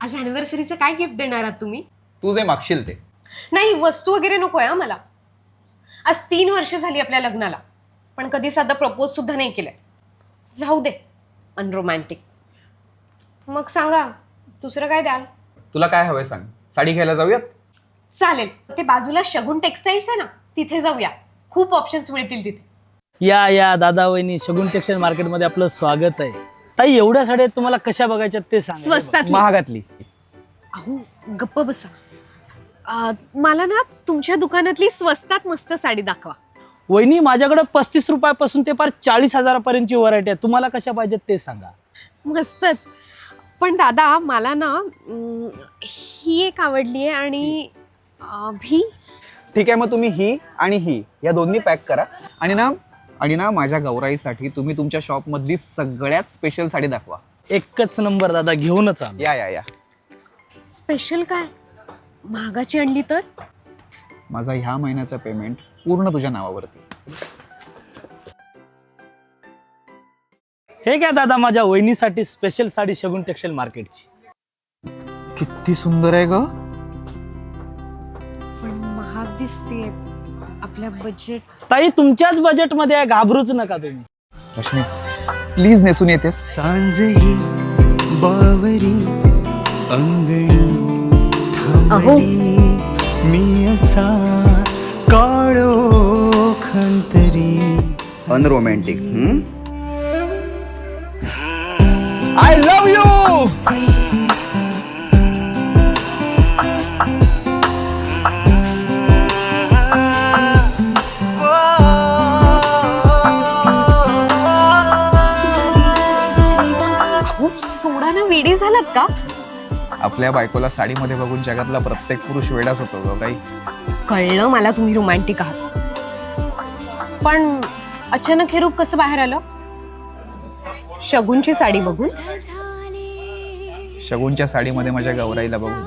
आज अॅनिव्हर्सरीचं काय गिफ्ट देणार आहात तुम्ही? तू जे मागशील ते. नाही, वस्तू वगैरे नकोय हा मला. आज 3 वर्ष झाली आपल्या लग्नाला, पण कधी साधा प्रपोज सुद्धा नाही केलंय. जाऊ दे, अनरोमॅन्टिक. मग सांगा, दुसरं काय द्याल? तुला काय हवंय सांग. साडी घ्यायला जाऊयात? चालेल, ते बाजूला शगुन टेक्सटाईल्स आहे ना, तिथे जाऊया. खूप ऑप्शन्स मिळतील तिथे. या दादा वहिनी, शगुन टेक्सटाईल मार्केटमध्ये आपलं स्वागत आहे. ताई, एवढ्या साड्या तुम्हाला कशा बघायच्या ते सांगा. स्वस्तात. महागातली. अहो, गप्प बसा. मला ना तुमच्या दुकानातली स्वस्तात मस्त साडी दाखवा. वहिनी, माझ्याकडे 35 रुपयापासून ते फार 40,000पर्यंतची व्हरायटी आहे. तुम्हाला कशा पाहिजेत ते सांगा. मस्तच. पण दादा, मला ना ही एक आवडली आहे आणि भी. ठीक आहे, मग तुम्ही ही आणि ही या दोन्ही पॅक करा. आणि ना माझ्या गौराईसाठी तुम्ही तुमच्या शॉप मधली सगळ्यात स्पेशल साडी दाखवा. एकच नंबर दादा, घेऊनच आलो. या. स्पेशल काय? महागाची आणली तर? माझा ह्या महिन्याचा पेमेंट पूर्ण तुझ्या नावावरती. हे काय दादा, माझ्या वहिनीसाठी स्पेशल साडी शगुन टेक्सटाईल मार्केटची. किती सुंदर आहे ग. पण महाग दिसते. आपल्या बजेट. ताई, तुमच्याच बजेटमध्ये आहे, घाबरूच नका तुम्ही. रश्मी, प्लीज नेसून येतेस. सांजही बावरी अंगणी अहो. थांबली मी असा काळो खंतरी. अनरोमॅन्टिक. I love you. सोडा ना, वेडी झालात का? आपल्या बायकोला साडीमध्ये बघून जगातला प्रत्येक पुरुष वेडाच होतो गौराई. कळलं मला तुम्ही रोमॅन्टिक आहात, पण अचानक हे रूप कसं बाहेर आलं? शगुनची साडी बघून? शगुनच्या साडीमध्ये माझ्या गौराईला बघून.